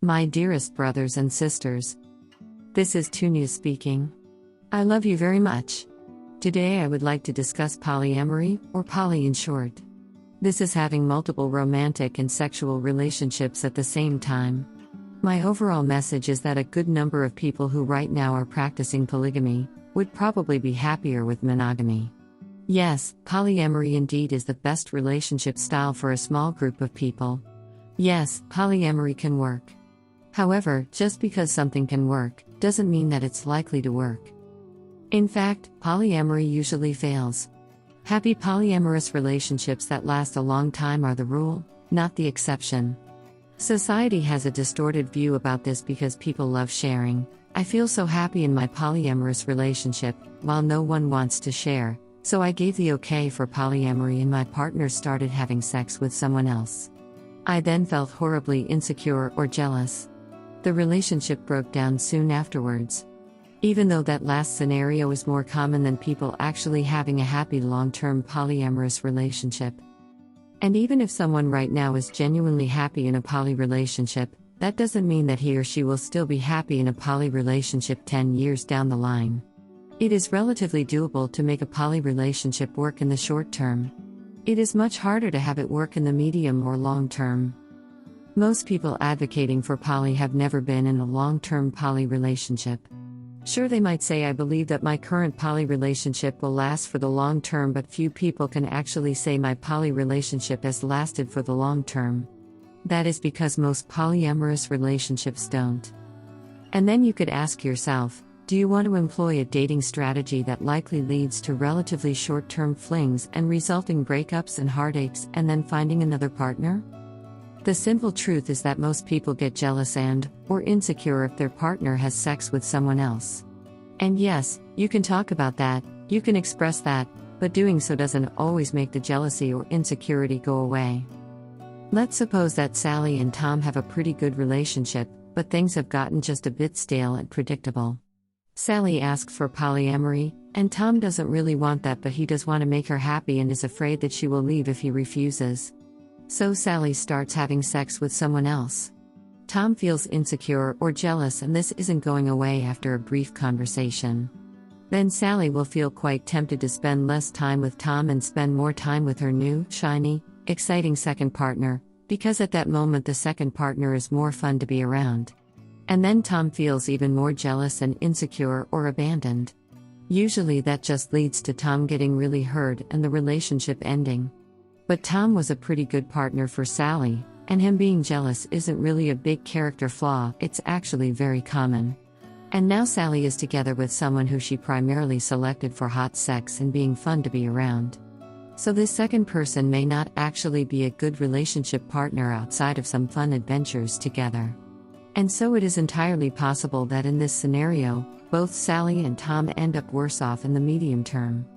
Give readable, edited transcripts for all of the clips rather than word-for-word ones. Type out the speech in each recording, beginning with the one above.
My dearest brothers and sisters, this is Tunia speaking. I love you very much. Today I would like to discuss polyamory, or poly in short. This is having multiple romantic and sexual relationships at the same time. My overall message is that a good number of people who right now are practicing polygamy would probably be happier with monogamy. Yes, polyamory indeed is the best relationship style for a small group of people. Yes, polyamory can work. However, just because something can work, doesn't mean that it's likely to work. In fact, polyamory usually fails. Happy polyamorous relationships that last a long time are the rule, not the exception. Society has a distorted view about this because people love sharing. I feel so happy in my polyamorous relationship, while no one wants to share, so I gave the okay for polyamory and my partner started having sex with someone else. I then felt horribly insecure or jealous. The relationship broke down soon afterwards. Even though that last scenario is more common than people actually having a happy long-term polyamorous relationship. And even if someone right now is genuinely happy in a poly relationship, that doesn't mean that he or she will still be happy in a poly relationship 10 years down the line. It is relatively doable to make a poly relationship work in the short term. It is much harder to have it work in the medium or long term. Most people advocating for poly have never been in a long-term poly relationship. Sure, they might say I believe that my current poly relationship will last for the long term, but few people can actually say my poly relationship has lasted for the long term. That is because most polyamorous relationships don't. And then you could ask yourself, do you want to employ a dating strategy that likely leads to relatively short-term flings and resulting breakups and heartaches and then finding another partner? The simple truth is that most people get jealous or insecure if their partner has sex with someone else. And yes, you can talk about that, you can express that, but doing so doesn't always make the jealousy or insecurity go away. Let's suppose that Sally and Tom have a pretty good relationship, but things have gotten just a bit stale and predictable. Sally asks for polyamory, and Tom doesn't really want that, but he does want to make her happy and is afraid that she will leave if he refuses. So Sally starts having sex with someone else. Tom feels insecure or jealous, and this isn't going away after a brief conversation. Then Sally will feel quite tempted to spend less time with Tom and spend more time with her new, shiny, exciting second partner, because at that moment the second partner is more fun to be around. And then Tom feels even more jealous and insecure or abandoned. Usually that just leads to Tom getting really hurt and the relationship ending. But Tom was a pretty good partner for Sally, and him being jealous isn't really a big character flaw, it's actually very common. And now Sally is together with someone who she primarily selected for hot sex and being fun to be around. So this second person may not actually be a good relationship partner outside of some fun adventures together. And so it is entirely possible that in this scenario, both Sally and Tom end up worse off in the medium term.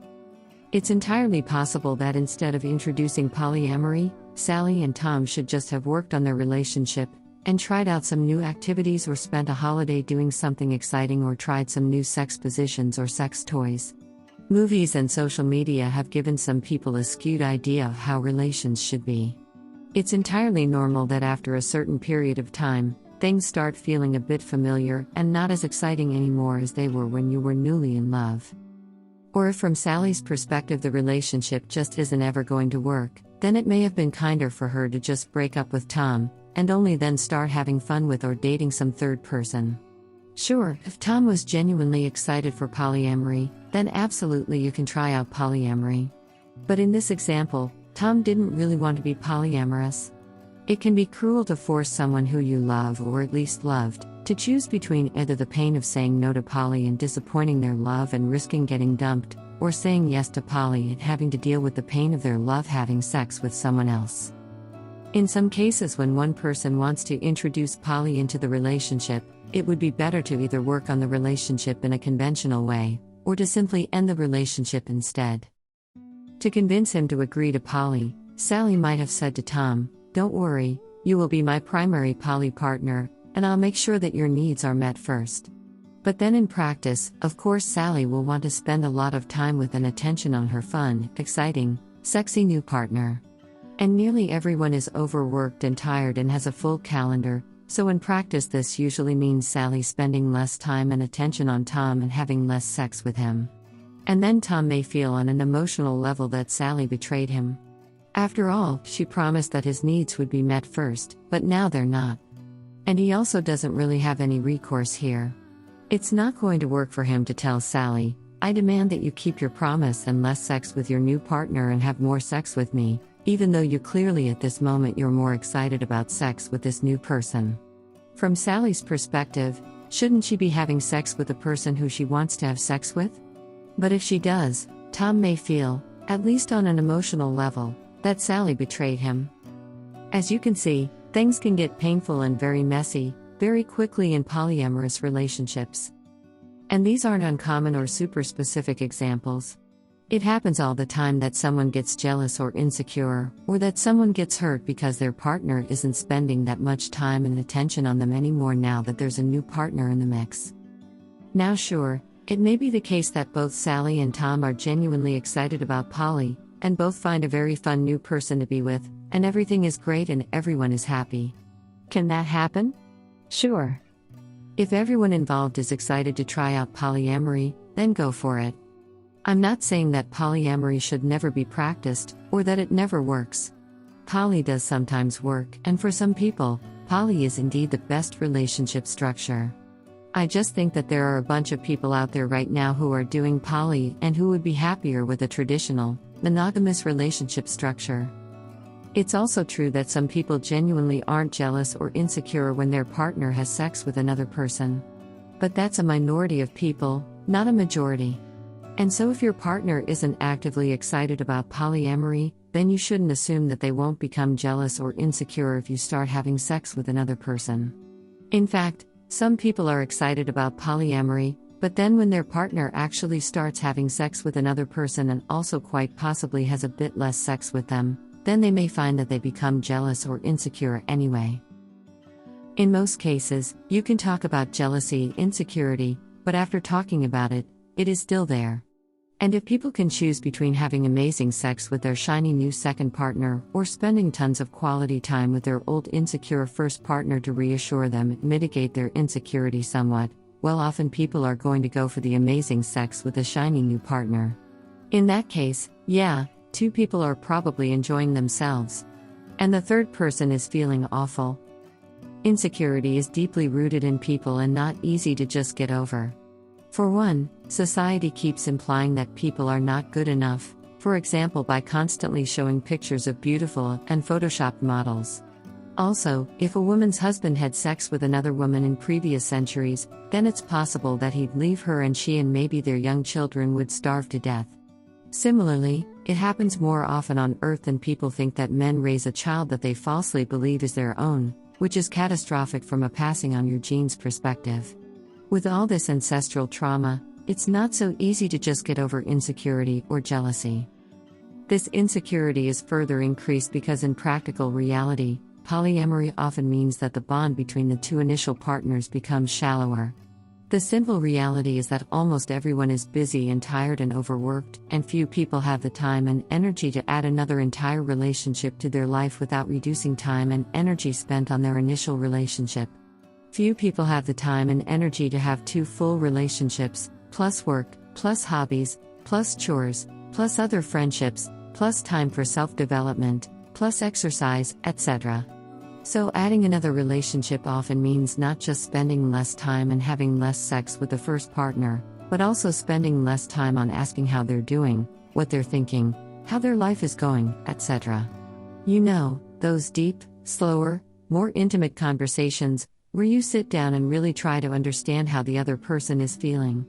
It's entirely possible that instead of introducing polyamory, Sally and Tom should just have worked on their relationship, and tried out some new activities or spent a holiday doing something exciting or tried some new sex positions or sex toys. Movies and social media have given some people a skewed idea of how relations should be. It's entirely normal that after a certain period of time, things start feeling a bit familiar and not as exciting anymore as they were when you were newly in love. Or if from Sally's perspective the relationship just isn't ever going to work, then it may have been kinder for her to just break up with Tom, and only then start having fun with or dating some third person. Sure, if Tom was genuinely excited for polyamory, then absolutely you can try out polyamory. But in this example, Tom didn't really want to be polyamorous. It can be cruel to force someone who you love, or at least loved, to choose between either the pain of saying no to poly and disappointing their love and risking getting dumped, or saying yes to poly and having to deal with the pain of their love having sex with someone else. In some cases, when one person wants to introduce poly into the relationship, it would be better to either work on the relationship in a conventional way, or to simply end the relationship instead. To convince him to agree to poly, Sally might have said to Tom, "Don't worry, you will be my primary poly partner, and I'll make sure that your needs are met first." But then in practice, of course, Sally will want to spend a lot of time with and attention on her fun, exciting, sexy new partner. And nearly everyone is overworked and tired and has a full calendar, So in practice, this usually means Sally spending less time and attention on Tom and having less sex with him. And then Tom may feel on an emotional level that Sally betrayed him. After all, she promised that his needs would be met first, but now they're not. And he also doesn't really have any recourse here. It's not going to work for him to tell Sally, "I demand that you keep your promise and less sex with your new partner and have more sex with me," even though you clearly at this moment you're more excited about sex with this new person. From Sally's perspective, shouldn't she be having sex with the person who she wants to have sex with? But if she does, Tom may feel, at least on an emotional level, that Sally betrayed him. As you can see, things can get painful and very messy, very quickly in polyamorous relationships. And these aren't uncommon or super specific examples. It happens all the time that someone gets jealous or insecure, or that someone gets hurt because their partner isn't spending that much time and attention on them anymore now that there's a new partner in the mix. Now sure, it may be the case that both Sally and Tom are genuinely excited about poly, and both find a very fun new person to be with, and everything is great and everyone is happy. Can that happen? Sure. If everyone involved is excited to try out polyamory, then go for it. I'm not saying that polyamory should never be practiced, or that it never works. Poly does sometimes work, and for some people, poly is indeed the best relationship structure. I just think that there are a bunch of people out there right now who are doing poly and who would be happier with a traditional, monogamous relationship structure. It's also true that some people genuinely aren't jealous or insecure when their partner has sex with another person. But that's a minority of people, not a majority. And so if your partner isn't actively excited about polyamory, then you shouldn't assume that they won't become jealous or insecure if you start having sex with another person. In fact, some people are excited about polyamory, but then when their partner actually starts having sex with another person and also quite possibly has a bit less sex with them, then they may find that they become jealous or insecure anyway. In most cases, you can talk about jealousy, insecurity, but after talking about it, it is still there. And if people can choose between having amazing sex with their shiny new second partner or spending tons of quality time with their old insecure first partner to reassure them and mitigate their insecurity somewhat, well, often people are going to go for the amazing sex with a shiny new partner. In that case, yeah, two people are probably enjoying themselves. And the third person is feeling awful. Insecurity is deeply rooted in people and not easy to just get over. For one, society keeps implying that people are not good enough, for example by constantly showing pictures of beautiful and photoshopped models. Also, if a woman's husband had sex with another woman in previous centuries, then it's possible that he'd leave her and she and maybe their young children would starve to death. Similarly, it happens more often on Earth than people think that men raise a child that they falsely believe is their own, which is catastrophic from a passing on your genes perspective. With all this ancestral trauma, it's not so easy to just get over insecurity or jealousy. This insecurity is further increased because in practical reality, polyamory often means that the bond between the two initial partners becomes shallower. The simple reality is that almost everyone is busy and tired and overworked, and few people have the time and energy to add another entire relationship to their life without reducing time and energy spent on their initial relationship. Few people have the time and energy to have two full relationships, plus work, plus hobbies, plus chores, plus other friendships, plus time for self-development, plus exercise, etc. So adding another relationship often means not just spending less time and having less sex with the first partner, but also spending less time on asking how they're doing, what they're thinking, how their life is going, etc. You know, those deep, slower, more intimate conversations, where you sit down and really try to understand how the other person is feeling.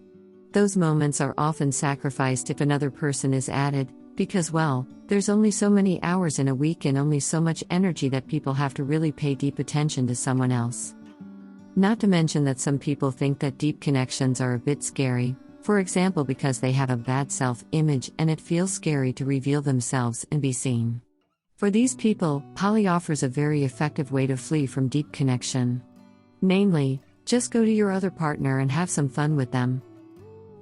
Those moments are often sacrificed if another person is added, because well, there's only so many hours in a week and only so much energy that people have to really pay deep attention to someone else. Not to mention that some people think that deep connections are a bit scary, for example because they have a bad self-image and it feels scary to reveal themselves and be seen. For these people, poly offers a very effective way to flee from deep connection. Namely, just go to your other partner and have some fun with them.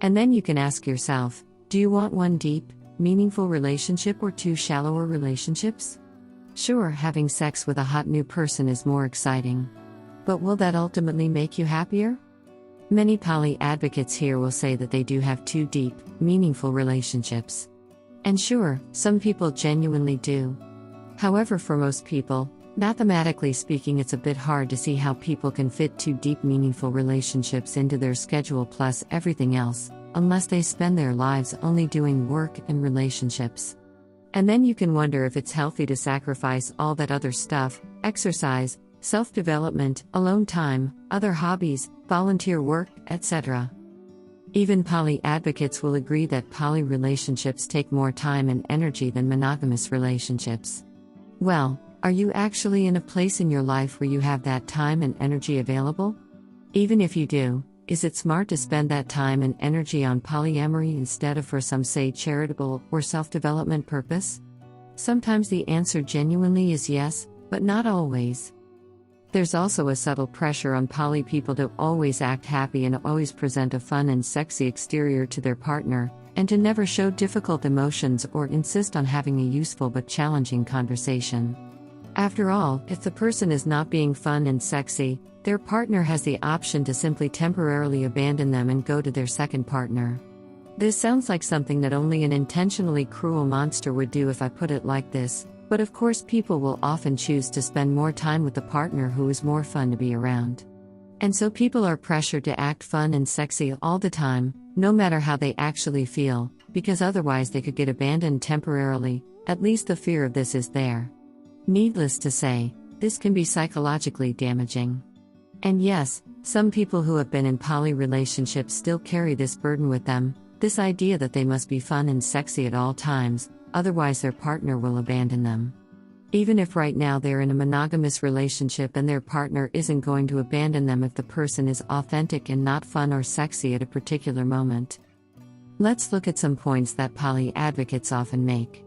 And then you can ask yourself, do you want one deep, meaningful relationship or two shallower relationships? Sure, having sex with a hot new person is more exciting. But will that ultimately make you happier? Many poly advocates here will say that they do have 2 deep, meaningful relationships. And sure, some people genuinely do. However, for most people, mathematically speaking, it's a bit hard to see how people can fit 2 deep, meaningful relationships into their schedule plus everything else, unless they spend their lives only doing work and relationships. And then you can wonder if it's healthy to sacrifice all that other stuff: exercise, self-development, alone time, other hobbies, volunteer work, etc. Even poly advocates will agree that poly relationships take more time and energy than monogamous relationships. Well, are you actually in a place in your life where you have that time and energy available? Even if you do, is it smart to spend that time and energy on polyamory instead of for some say charitable or self-development purpose? Sometimes the answer genuinely is yes, but not always. There's also a subtle pressure on poly people to always act happy and always present a fun and sexy exterior to their partner, and to never show difficult emotions or insist on having a useful but challenging conversation. After all, if the person is not being fun and sexy, their partner has the option to simply temporarily abandon them and go to their second partner. This sounds like something that only an intentionally cruel monster would do if I put it like this, but of course people will often choose to spend more time with the partner who is more fun to be around. And so people are pressured to act fun and sexy all the time, no matter how they actually feel, because otherwise they could get abandoned temporarily. At least the fear of this is there. Needless to say, this can be psychologically damaging. And yes, some people who have been in poly relationships still carry this burden with them, this idea that they must be fun and sexy at all times, otherwise their partner will abandon them. Even if right now they're in a monogamous relationship and their partner isn't going to abandon them if the person is authentic and not fun or sexy at a particular moment. Let's look at some points that poly advocates often make.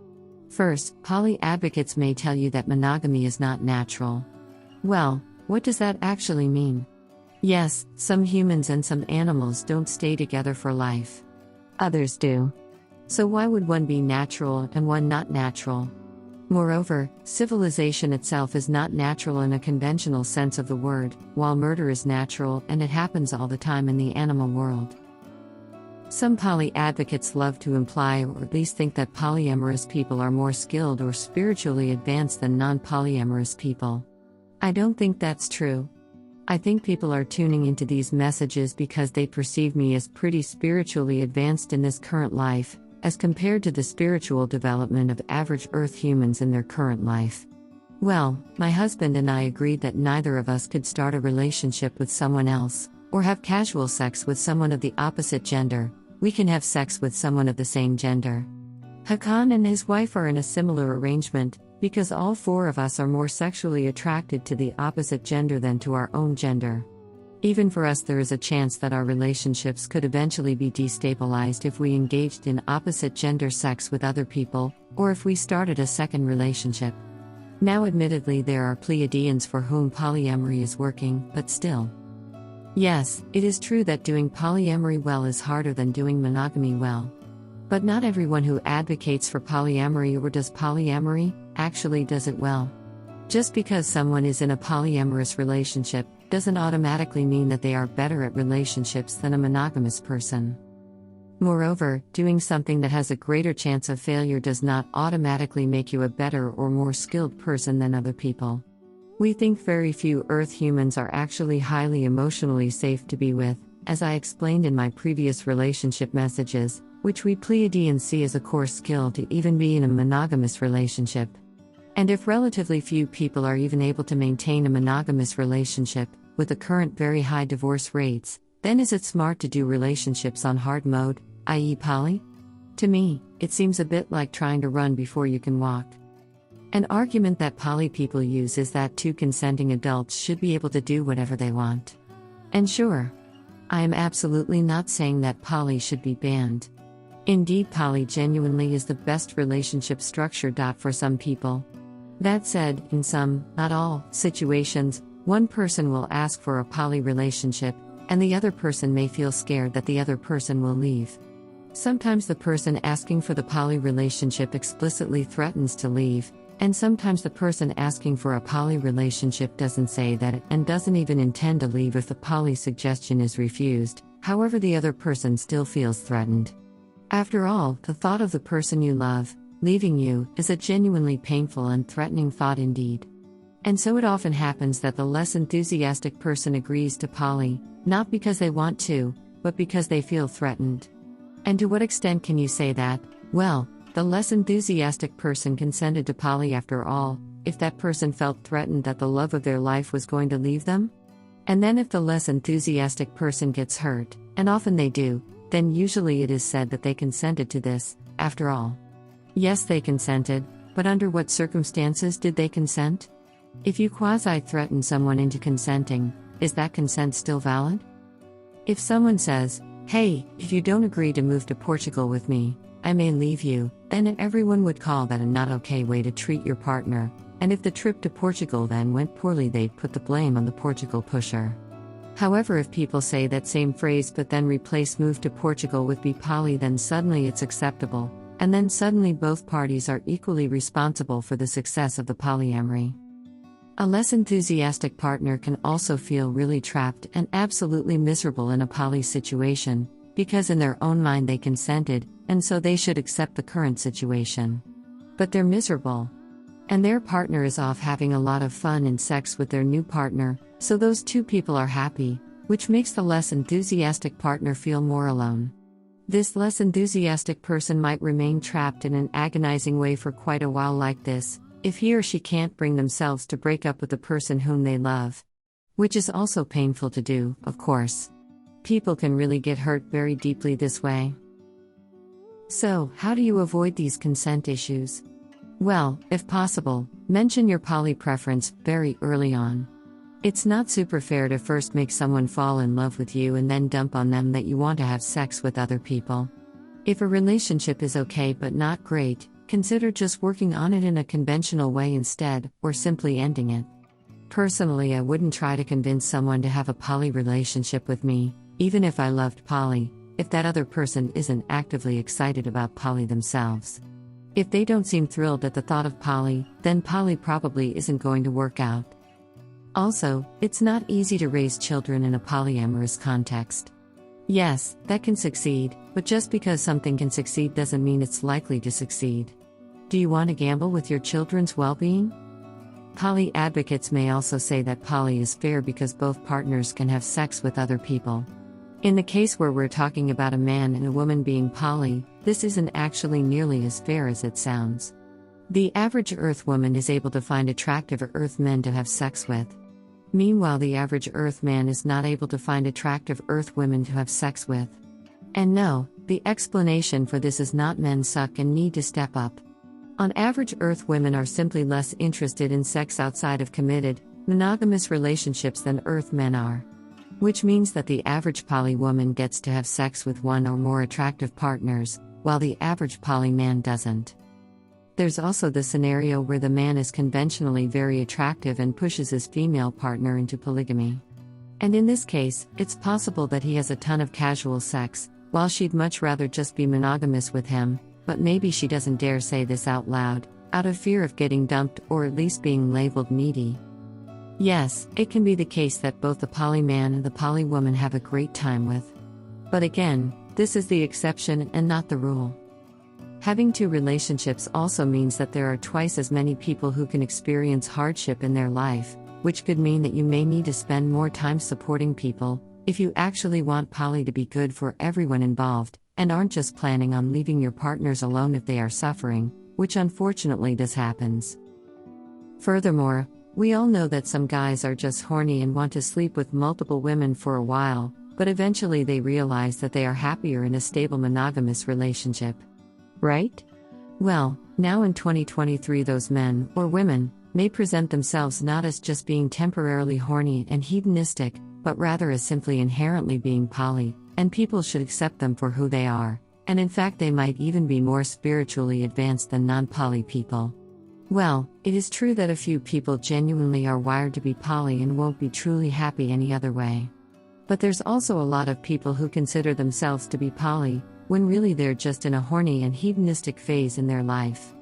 First, poly advocates may tell you that monogamy is not natural. Well, what does that actually mean? Yes, some humans and some animals don't stay together for life. Others do. So why would one be natural and one not natural? Moreover, civilization itself is not natural in a conventional sense of the word, while murder is natural and it happens all the time in the animal world. Some poly advocates love to imply or at least think that polyamorous people are more skilled or spiritually advanced than non-polyamorous people. I don't think that's true. I think people are tuning into these messages because they perceive me as pretty spiritually advanced in this current life, as compared to the spiritual development of average Earth humans in their current life. Well, my husband and I agreed that neither of us could start a relationship with someone else, or have casual sex with someone of the opposite gender. We can have sex with someone of the same gender. Hakann and his wife are in a similar arrangement, because all 4 of us are more sexually attracted to the opposite gender than to our own gender. Even for us, there is a chance that our relationships could eventually be destabilized if we engaged in opposite gender sex with other people, or if we started a second relationship. Now, admittedly, there are Pleiadians for whom polyamory is working, but still. Yes, it is true that doing polyamory well is harder than doing monogamy well. But not everyone who advocates for polyamory or does polyamory actually does it well. Just because someone is in a polyamorous relationship doesn't automatically mean that they are better at relationships than a monogamous person. Moreover, doing something that has a greater chance of failure does not automatically make you a better or more skilled person than other people. We think very few Earth humans are actually highly emotionally safe to be with, as I explained in my previous relationship messages, which we Pleiadians see as a core skill to even be in a monogamous relationship. And if relatively few people are even able to maintain a monogamous relationship, with the current very high divorce rates, then is it smart to do relationships on hard mode, i.e. poly? To me, it seems a bit like trying to run before you can walk. An argument that poly people use is that 2 consenting adults should be able to do whatever they want. And sure, I am absolutely not saying that poly should be banned. Indeed, poly genuinely is the best relationship structure. For some people. That said, in some, not all, situations, one person will ask for a poly relationship, and the other person may feel scared that the other person will leave. Sometimes the person asking for the poly relationship explicitly threatens to leave, And sometimes the person asking for a poly relationship doesn't say that and doesn't even intend to leave if the poly suggestion is refused, however, the other person still feels threatened. After all, the thought of the person you love leaving you is a genuinely painful and threatening thought indeed. And so it often happens that the less enthusiastic person agrees to poly, not because they want to, but because they feel threatened. And to what extent can you say that? Well, the less enthusiastic person consented to poly after all, if that person felt threatened that the love of their life was going to leave them? And then if the less enthusiastic person gets hurt, and often they do, then usually it is said that they consented to this, after all. Yes, they consented, but under what circumstances did they consent? If you quasi-threaten someone into consenting, is that consent still valid? If someone says, "Hey, if you don't agree to move to Portugal with me, I may leave you," then everyone would call that a not okay way to treat your partner, and if the trip to Portugal then went poorly, they'd put the blame on the Portugal pusher. However, if people say that same phrase but then replace move to Portugal with be poly, then suddenly it's acceptable, and then suddenly both parties are equally responsible for the success of the polyamory. A less enthusiastic partner can also feel really trapped and absolutely miserable in a poly situation, because in their own mind they consented, and so they should accept the current situation. But they're miserable. And their partner is off having a lot of fun and sex with their new partner, so those two people are happy, which makes the less enthusiastic partner feel more alone. This less enthusiastic person might remain trapped in an agonizing way for quite a while like this, if he or she can't bring themselves to break up with the person whom they love. Which is also painful to do, of course. People can really get hurt very deeply this way. So, how do you avoid these consent issues? Well, if possible, mention your poly preference very early on. It's not super fair to first make someone fall in love with you and then dump on them that you want to have sex with other people. If a relationship is okay but not great, consider just working on it in a conventional way instead, or simply ending it. Personally, I wouldn't try to convince someone to have a poly relationship with me, even if I loved poly, if that other person isn't actively excited about poly themselves. If they don't seem thrilled at the thought of poly, then poly probably isn't going to work out. Also, it's not easy to raise children in a polyamorous context. Yes, that can succeed, but just because something can succeed doesn't mean it's likely to succeed. Do you want to gamble with your children's well-being? Poly advocates may also say that poly is fair because both partners can have sex with other people. In the case where we're talking about a man and a woman being poly, this isn't actually nearly as fair as it sounds. The average Earth woman is able to find attractive Earth men to have sex with. Meanwhile, the average Earth man is not able to find attractive Earth women to have sex with. And no, the explanation for this is not men suck and need to step up. On average, Earth women are simply less interested in sex outside of committed, monogamous relationships than Earth men are. Which means that the average poly woman gets to have sex with one or more attractive partners, while the average poly man doesn't. There's also the scenario where the man is conventionally very attractive and pushes his female partner into polygamy. And in this case, it's possible that he has a ton of casual sex, while she'd much rather just be monogamous with him, but maybe she doesn't dare say this out loud, out of fear of getting dumped or at least being labeled needy. Yes, it can be the case that both the poly man and the poly woman have a great time with. But again, this is the exception and not the rule. Having two relationships also means that there are twice as many people who can experience hardship in their life, which could mean that you may need to spend more time supporting people, if you actually want poly to be good for everyone involved, and aren't just planning on leaving your partners alone if they are suffering, which unfortunately does happens. Furthermore, we all know that some guys are just horny and want to sleep with multiple women for a while, but eventually they realize that they are happier in a stable monogamous relationship. Right? Well, now in 2023 those men, or women, may present themselves not as just being temporarily horny and hedonistic, but rather as simply inherently being poly, and people should accept them for who they are, and in fact they might even be more spiritually advanced than non-poly people. Well, it is true that a few people genuinely are wired to be poly and won't be truly happy any other way. But there's also a lot of people who consider themselves to be poly, when really they're just in a horny and hedonistic phase in their life.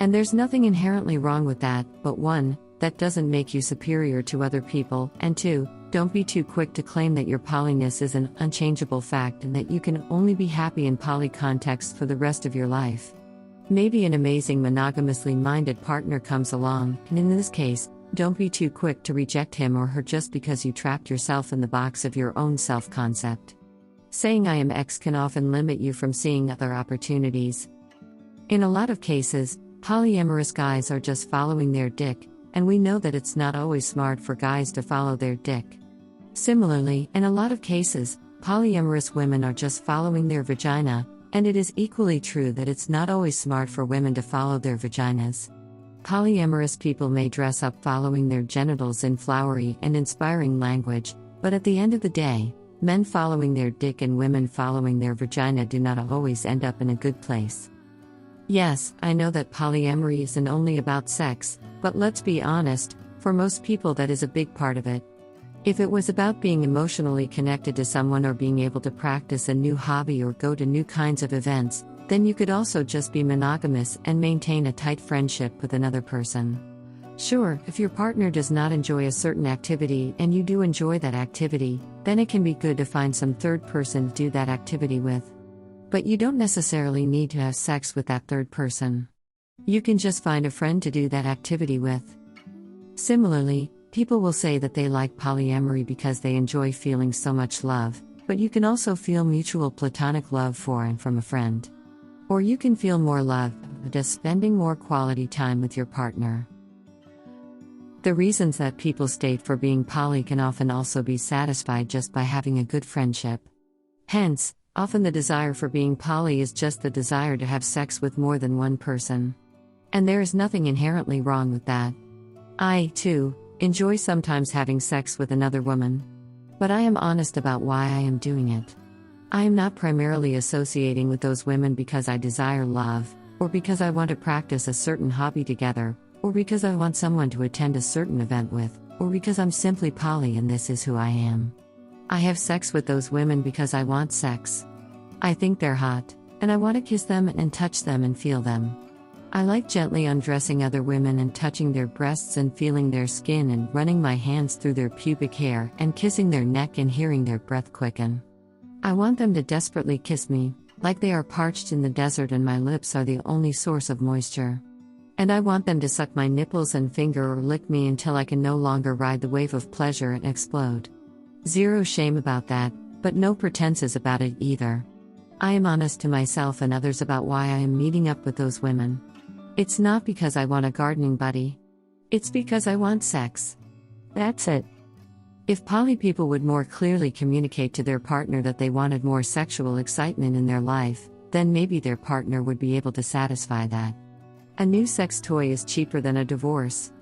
And there's nothing inherently wrong with that, but 1, that doesn't make you superior to other people, and 2, don't be too quick to claim that your polyness is an unchangeable fact and that you can only be happy in poly contexts for the rest of your life. Maybe an amazing monogamously minded partner comes along, and in this case, don't be too quick to reject him or her just because you trapped yourself in the box of your own self-concept. Saying I am X can often limit you from seeing other opportunities. In a lot of cases, polyamorous guys are just following their dick, and we know that it's not always smart for guys to follow their dick. Similarly, in a lot of cases, polyamorous women are just following their vagina, and it is equally true that it's not always smart for women to follow their vaginas. Polyamorous people may dress up following their genitals in flowery and inspiring language, but at the end of the day, men following their dick and women following their vagina do not always end up in a good place. Yes, I know that polyamory isn't only about sex, but let's be honest, for most people that is a big part of it. If it was about being emotionally connected to someone or being able to practice a new hobby or go to new kinds of events, then you could also just be monogamous and maintain a tight friendship with another person. Sure, if your partner does not enjoy a certain activity and you do enjoy that activity, then it can be good to find some third person to do that activity with. But you don't necessarily need to have sex with that third person. You can just find a friend to do that activity with. Similarly, people will say that they like polyamory because they enjoy feeling so much love, but you can also feel mutual platonic love for and from a friend. Or you can feel more love, just spending more quality time with your partner. The reasons that people state for being poly can often also be satisfied just by having a good friendship. Hence, often the desire for being poly is just the desire to have sex with more than one person. And there is nothing inherently wrong with that. I, too, enjoy sometimes having sex with another woman. But I am honest about why I am doing it. I am not primarily associating with those women because I desire love, or because I want to practice a certain hobby together, or because I want someone to attend a certain event with, or because I'm simply poly and this is who I am. I have sex with those women because I want sex. I think they're hot, and I want to kiss them and touch them and feel them. I like gently undressing other women and touching their breasts and feeling their skin and running my hands through their pubic hair and kissing their neck and hearing their breath quicken. I want them to desperately kiss me, like they are parched in the desert and my lips are the only source of moisture. And I want them to suck my nipples and finger or lick me until I can no longer ride the wave of pleasure and explode. Zero shame about that, but no pretenses about it either. I am honest to myself and others about why I am meeting up with those women. It's not because I want a gardening buddy. It's because I want sex. That's it. If poly people would more clearly communicate to their partner that they wanted more sexual excitement in their life, then maybe their partner would be able to satisfy that. A new sex toy is cheaper than a divorce.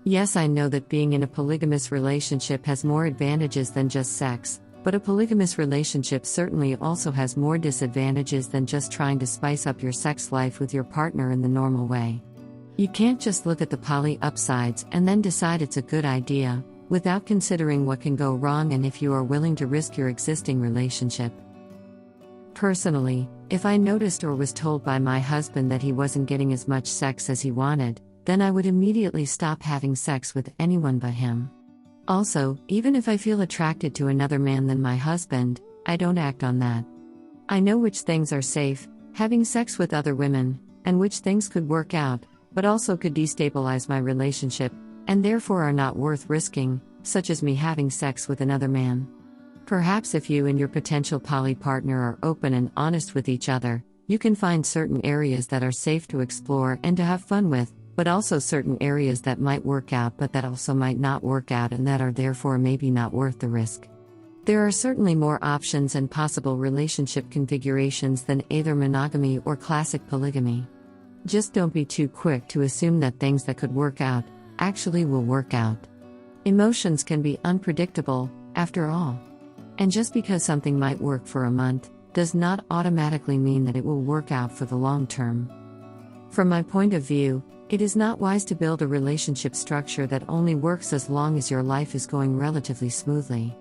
Yes, I know that being in a polygamous relationship has more advantages than just sex, but a polygamous relationship certainly also has more disadvantages than just trying to spice up your sex life with your partner in the normal way. You can't just look at the poly upsides and then decide it's a good idea, without considering what can go wrong and if you are willing to risk your existing relationship. Personally, if I noticed or was told by my husband that he wasn't getting as much sex as he wanted, then I would immediately stop having sex with anyone but him. Also, even if I feel attracted to another man than my husband, I don't act on that. I know which things are safe, having sex with other women, and which things could work out, but also could destabilize my relationship, and therefore are not worth risking, such as me having sex with another man. Perhaps if you and your potential poly partner are open and honest with each other, you can find certain areas that are safe to explore and to have fun with, but also certain areas that might work out but that also might not work out and that are therefore maybe not worth the risk. There are certainly more options and possible relationship configurations than either monogamy or classic polygamy. Just don't be too quick to assume that things that could work out actually will work out. Emotions can be unpredictable, after all. And just because something might work for a month, does not automatically mean that it will work out for the long term. From my point of view, it is not wise to build a relationship structure that only works as long as your life is going relatively smoothly.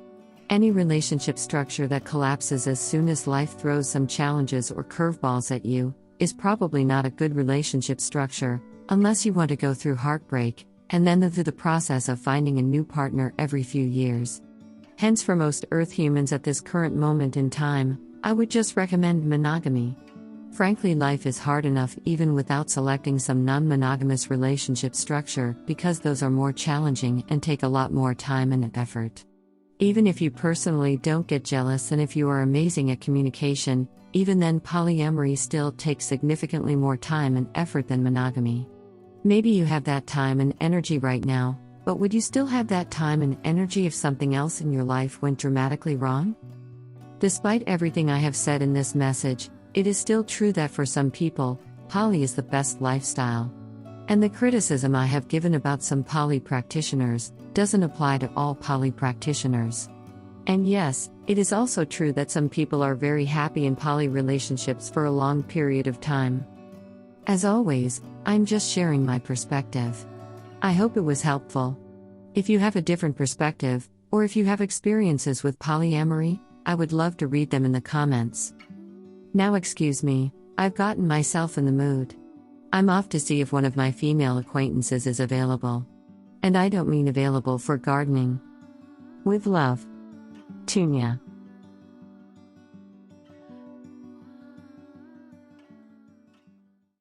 Any relationship structure that collapses as soon as life throws some challenges or curveballs at you, is probably not a good relationship structure, unless you want to go through heartbreak, and then through the process of finding a new partner every few years. Hence, for most Earth humans at this current moment in time, I would just recommend monogamy. Frankly, life is hard enough even without selecting some non-monogamous relationship structure, because those are more challenging and take a lot more time and effort. Even if you personally don't get jealous and if you are amazing at communication, even then polyamory still takes significantly more time and effort than monogamy. Maybe you have that time and energy right now, but would you still have that time and energy if something else in your life went dramatically wrong? Despite everything I have said in this message, it is still true that for some people, poly is the best lifestyle. And the criticism I have given about some poly practitioners doesn't apply to all poly practitioners. And yes, it is also true that some people are very happy in poly relationships for a long period of time. As always, I'm just sharing my perspective. I hope it was helpful. If you have a different perspective, or if you have experiences with polyamory, I would love to read them in the comments. Now excuse me, I've gotten myself in the mood. I'm off to see if one of my female acquaintances is available. And I don't mean available for gardening. With love, Tunia.